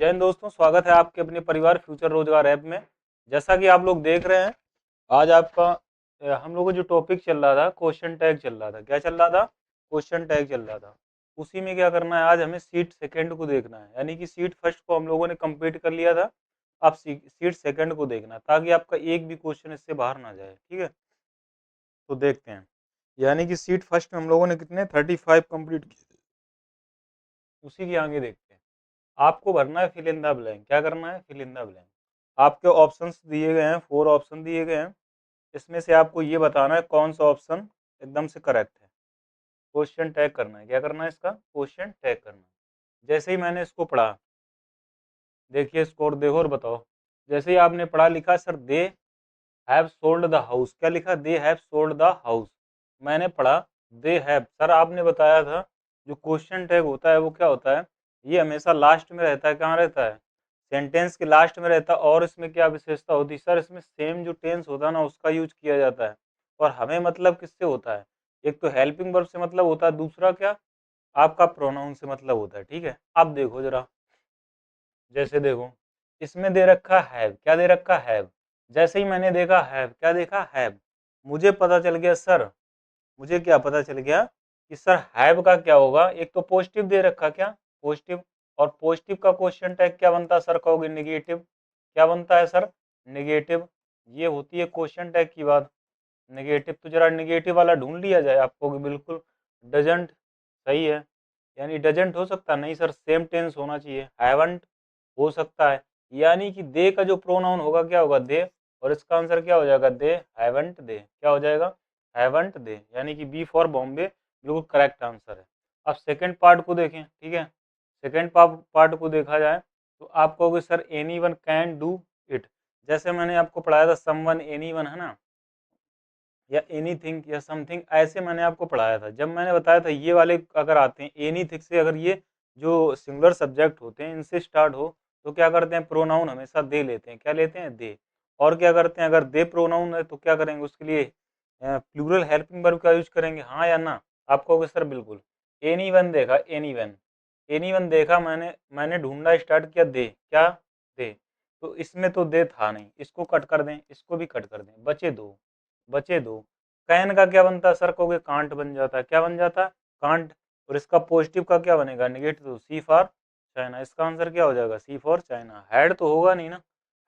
जय हिंद दोस्तों, स्वागत है आपके अपने परिवार फ्यूचर रोजगार ऐप में। जैसा कि आप लोग देख रहे हैं, आज आपका हम लोगों का जो टॉपिक चल रहा था, क्वेश्चन टैग चल रहा था। क्या चल रहा था? क्वेश्चन टैग चल रहा था। उसी में क्या करना है, आज हमें सीट सेकंड को देखना है। यानी कि सीट फर्स्ट को हम लोगों ने कंप्लीट कर लिया था, अब सीट सेकंड को देखना है, ताकि आपका एक भी क्वेश्चन इससे बाहर ना जाए। ठीक है, तो देखते हैं। यानी कि सीट फर्स्ट में हम लोगों ने कितने 35 कंप्लीट किए, उसी के आगे देखते हैं। आपको भरना है फिल इन द ब्लैंक। क्या करना है? Fill in the blank. आपके ऑप्शंस दिए गए हैं, 4 ऑप्शन दिए गए हैं। इसमें से आपको ये बताना है कौन सा ऑप्शन एकदम से करेक्ट है। क्वेश्चन टैग करना है। क्या करना है? इसका क्वेश्चन टैग करना है। जैसे ही मैंने इसको पढ़ा, देखिए स्कोर देखो और बताओ। जैसे ही आपने पढ़ा, लिखा sir they have sold the house. क्या लिखा? They have sold the house. मैंने पढ़ा दे हैव। सर आपने बताया था जो क्वेश्चन टैग होता है वो क्या होता है? ये हमेशा लास्ट में रहता है। कहाँ रहता है? सेंटेंस के लास्ट में रहता है। और इसमें क्या विशेषता होती है सर? इसमें सेम जो टेंस होता है ना, उसका यूज किया जाता है। और हमें मतलब किससे होता है? एक तो हेल्पिंग वर्ब से मतलब होता है, दूसरा क्या, आपका प्रोनाउन से मतलब होता है। ठीक है, अब देखो जरा। जैसे देखो, इसमें दे रखा हैव। क्या दे रखा? हैव। जैसे ही मैंने देखा हैव, क्या देखा? हैव। मुझे पता चल गया सर, मुझे क्या पता चल गया कि सर हैव का क्या होगा? एक तो पॉजिटिव दे रखा, क्या पॉजिटिव, और पॉजिटिव का क्वेश्चन टैग क्या बनता है सर? कहोगे निगेटिव। क्या बनता है सर? निगेटिव। ये होती है क्वेश्चन टैग की बात, निगेटिव। तो जरा निगेटिव वाला ढूंढ लिया जाए। आपको बिल्कुल डजंट सही है, यानी डजंट हो सकता नहीं सर, सेम टेंस होना चाहिए। हैवंट हो सकता है। यानी कि दे का जो प्रोनाउन होगा क्या होगा? दे। और इसका आंसर क्या हो जाएगा? दे हैवंट दे। क्या हो जाएगा? हैवंट दे। यानी कि बी फॉर बॉम्बे बिल्कुल करेक्ट आंसर है। अब सेकंड पार्ट को देखें। ठीक है, सेकंड पार्ट को देखा जाए तो आप कहोगे sir any one can do it. जैसे मैंने आपको पढ़ाया था समवन, एनी वन है ना, या एनीथिंग या समथिंग, ऐसे मैंने आपको पढ़ाया था। जब मैंने बताया था ये वाले अगर आते हैं एनीथिंग से, अगर ये जो सिंगुलर सब्जेक्ट होते हैं इनसे स्टार्ट हो, तो क्या करते हैं? प्रोनाउन हमेशा दे लेते हैं। क्या लेते हैं? दे। और क्या करते हैं? अगर दे प्रोनाउन है तो क्या करेंगे उसके लिए? प्लूरल हेल्पिंग वर्ब का यूज करेंगे। हाँ या ना? आप कहोगे सर बिल्कुल। एनी वन देखा, एनी वन, एनी वन देखा मैंने ढूंढना स्टार्ट किया दे। क्या? दे। तो इसमें तो दे था नहीं, इसको कट कर दें, इसको भी कट कर दें, बचे दो। बचे दो। कैन का क्या बनता है सर? कहोगे कांट बन जाता है। क्या बन जाता है? कांट। और इसका पॉजिटिव का क्या बनेगा? निगेटिव। तो सी फॉर चाइना। इसका आंसर क्या हो जाएगा? सी फॉर चाइना। हेड तो होगा नहीं ना,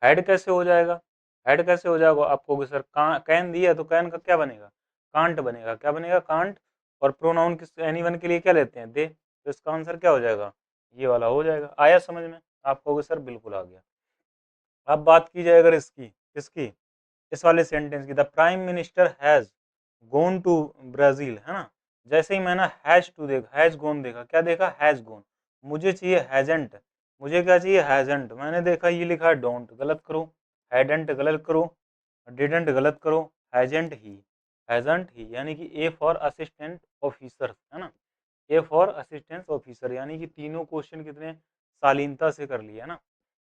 हेड कैसे हो जाएगा? हेड कैसे हो जाएगा? आप कहोगे सर कैन दिया तो कैन का क्या बनेगा? कांट बनेगा। क्या बनेगा? कांट। और प्रोनाउन किस एनीवन के लिए क्या लेते हैं? दे। तो इसका आंसर क्या हो जाएगा? ये वाला हो जाएगा। आया समझ में? आप कहोगे सर बिल्कुल आ गया। अब बात की जाए अगर इसकी, किसकी, इस वाले सेंटेंस की, the prime minister has gone to Brazil, है ना। जैसे ही मैंने हैज टू देखा, हैज गोन देखा, क्या देखा? Has gone. मुझे चाहिए हैजेंट। मुझे क्या चाहिए? हैजेंट। मैंने देखा ये लिखा है डोंट, गलत करो। हैडेंट गलत करो। डिडेंट गलत करो। हैजेंट ही, हैजेंट ही। यानी कि ए फॉर असिस्टेंट ऑफिसर, है ना। A for assistant officer. यानी कि तीनों क्वेश्चन कितने शालीनता से कर लिया ना।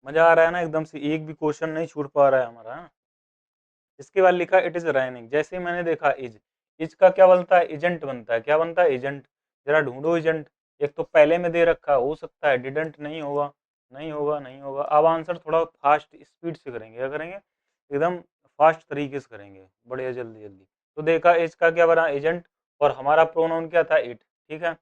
मजा आ रहा है ना? एकदम से एक भी क्वेश्चन नहीं छूट पा रहा है हमारा, है ना? इसके बाद लिखा इट इज रैनिंग। जैसे ही मैंने देखा इज का क्या बनता है? एजेंट बनता है। क्या बनता है? एजेंट। जरा ढूंढो एजेंट। एक तो पहले में दे रखा, हो सकता है डिडेंट नहीं होगा, नहीं होगा, नहीं होगा। अब आंसर थोड़ा फास्ट स्पीड से करेंगे। क्या करेंगे? एकदम फास्ट तरीके से करेंगे, बढ़िया, जल्दी जल्दी। तो देखा इज का क्या बना? एजेंट। और हमारा प्रोनाउन क्या था? इट। ठीक है।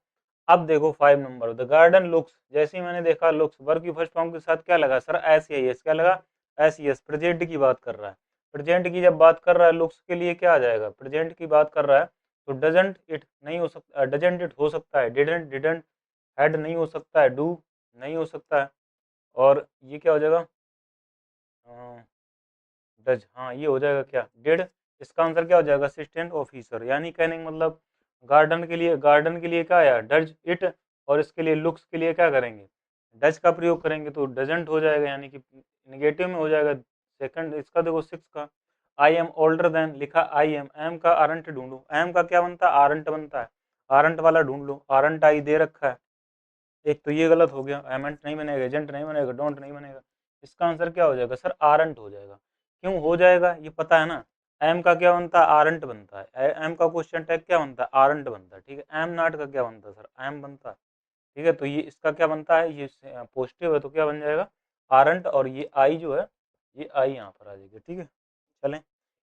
अब देखो 5 नंबर, द गार्डन लुक्स। जैसे ही मैंने देखा लुक्स, वर्ब की फर्स्ट फॉर्म के साथ क्या लगा सर? एस या एस। क्या लगा? S yes. प्रेजेंट की बात कर रहा है। प्रेजेंट की जब बात कर रहा है लुक्स के लिए क्या आ जाएगा? प्रेजेंट की बात कर रहा है तो डजंट इट नहीं हो सकता, डजंट इट हो सकता है, डिडंट डिडंट, हैड नहीं हो सकता है, डू नहीं हो सकता है। और ये क्या हो जाएगा? डज, हाँ ये हो जाएगा क्या? डिड। इसका आंसर क्या हो जाएगा? Assistant officer. यानी कहने का मतलब गार्डन के लिए क्या आया? Does it. और इसके लिए लुक्स के लिए क्या करेंगे? डज का प्रयोग करेंगे तो डजंट हो जाएगा, यानी कि निगेटिव में हो जाएगा। सेकंड इसका देखो, सिक्स का आई एम ओल्डर देन, लिखा आई एम का आरंट ढूंढो। एम का क्या बनता है? आरंट बनता है। आरंट वाला ढूंढ लो। आरंट आई दे रखा है, एक तो ये गलत हो गया। एमेंट नहीं बनेगा, एजेंट नहीं बनेगा, डोंट नहीं बनेगा। इसका आंसर क्या हो जाएगा सर? आरंट हो जाएगा। क्यों हो जाएगा ये पता है ना? एम का क्या बनता है? आरंट बनता है। एम का क्वेश्चन टैग क्या बनता है? आरंट बनता है। ठीक है। एम नॉट का क्या बनता है सर? एम बनता है। ठीक है, तो ये इसका क्या बनता है, ये पॉजिटिव है तो क्या बन जाएगा आरंट, और ये आई जो है ये आई यहाँ पर आ जाएगी। ठीक है, चलें।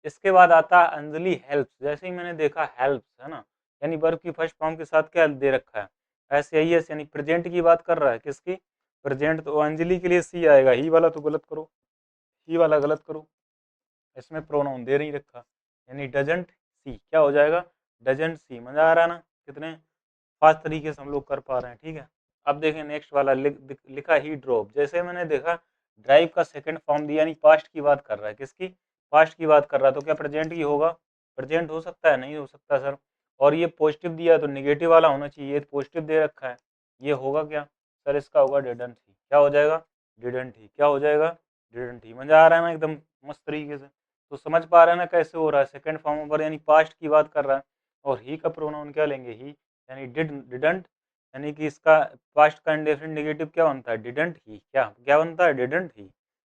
इसके बाद आता है अंजलि हेल्प्स। जैसे ही मैंने देखा हेल्प्स है ना, यानी वर्ब की फर्स्ट फॉर्म के साथ क्या दे रखा है, एस आई एस, यानी प्रेजेंट की बात कर रहा है। किसकी, प्रेजेंट, तो अंजलि के लिए सी आएगा, ही वाला तो गलत करो, ही वाला गलत करो, इसमें प्रोनाउन दे नहीं रखा, यानी डजंट सी क्या हो जाएगा, डजंट सी। मजा आ रहा है ना, कितने फास्ट तरीके से हम लोग कर पा रहे हैं। ठीक है, अब देखें नेक्स्ट वाला लिखा ही ड्रॉप। जैसे मैंने देखा ड्राइव का सेकंड फॉर्म दिया, यानी पास्ट की बात कर रहा है। किसकी, पास्ट की बात कर रहा है, तो क्या प्रेजेंट की होगा, प्रेजेंट हो सकता है, नहीं हो सकता सर। और ये पॉजिटिव दिया है तो निगेटिव वाला होना चाहिए, ये पॉजिटिव दे रखा है, ये होगा क्या सर, इसका होगा डिडंट ही। क्या हो जाएगा, डिडंट ही। क्या हो जाएगा, डिडंट ही। मजा आ रहा है ना एकदम मस्त तरीके से। तो समझ पा रहे हैं ना कैसे हो रहा है, सेकंड फॉर्म पर यानी पास्ट की बात कर रहा है, और ही का प्रोनाउन क्या लेंगे, ही, यानी डिडंट, यानी कि इसका पास्ट का इंडेफिनिट नेगेटिव क्या बनता है, डिडंट ही। क्या क्या बनता है, डिडंट ही।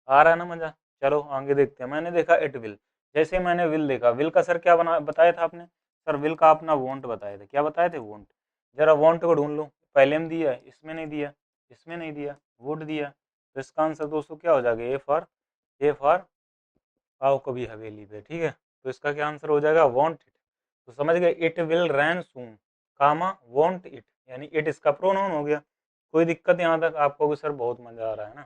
आ रहा है ना मजा। चलो आगे देखते हैं। मैंने देखा इट विल। जैसे मैंने विल देखा, विल का सर क्या बना बताया था आपने, सर विल का अपना वॉन्ट बताए थे। क्या बताए थे, वॉन्ट। जरा वॉन्ट को ढूंढ लो, पहले में दिया है, इसमें नहीं दिया, इसमें नहीं दिया, वुड दिया, तो इसका आंसर दोस्तों क्या हो जाएगा, ए फॉर आओ कभी हवेली पे। ठीक है, तो इसका क्या आंसर हो जाएगा, वॉन्ट इट। तो समझ गए, it will rain soon, comma won't it, यानी इट इसका प्रोनाउन हो गया। कोई दिक्कत यहाँ तक आपको भी सर, बहुत मजा आ रहा है ना।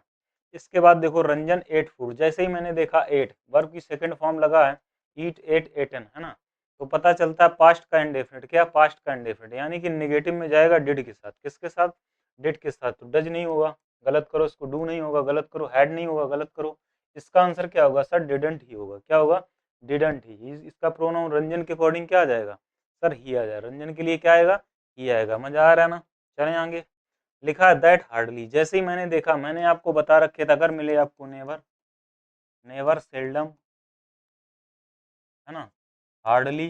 इसके बाद देखो रंजन एट फूड। जैसे ही मैंने देखा एट, वर्ब की सेकंड फॉर्म लगा है, ईट एट एटन है ना, तो पता चलता है पास्ट का इंडेफिनिट। क्या, पास्ट का इंडेफिनिट, यानी कि नेगेटिव में जाएगा डिड के साथ। किसके साथ, डिड के साथ। तो डज नहीं होगा, गलत करो इसको, डू नहीं होगा, गलत करो, हैड नहीं होगा, गलत करो। इसका आंसर क्या होगा सर, डिडंट ही होगा। क्या होगा, डिडंट ही। इसका प्रोनाउन रंजन के अकॉर्डिंग क्या आ जाएगा सर, ही आ जाएगा। रंजन के लिए क्या आएगा, ही आएगा। मजा आ रहा है ना। चलें आगे। लिखा है दैट हार्डली। जैसे ही मैंने देखा, मैंने आपको बता रखे था, अगर मिले आपको नेवर, नेवर, सेल्डम, है ना, हार्डली,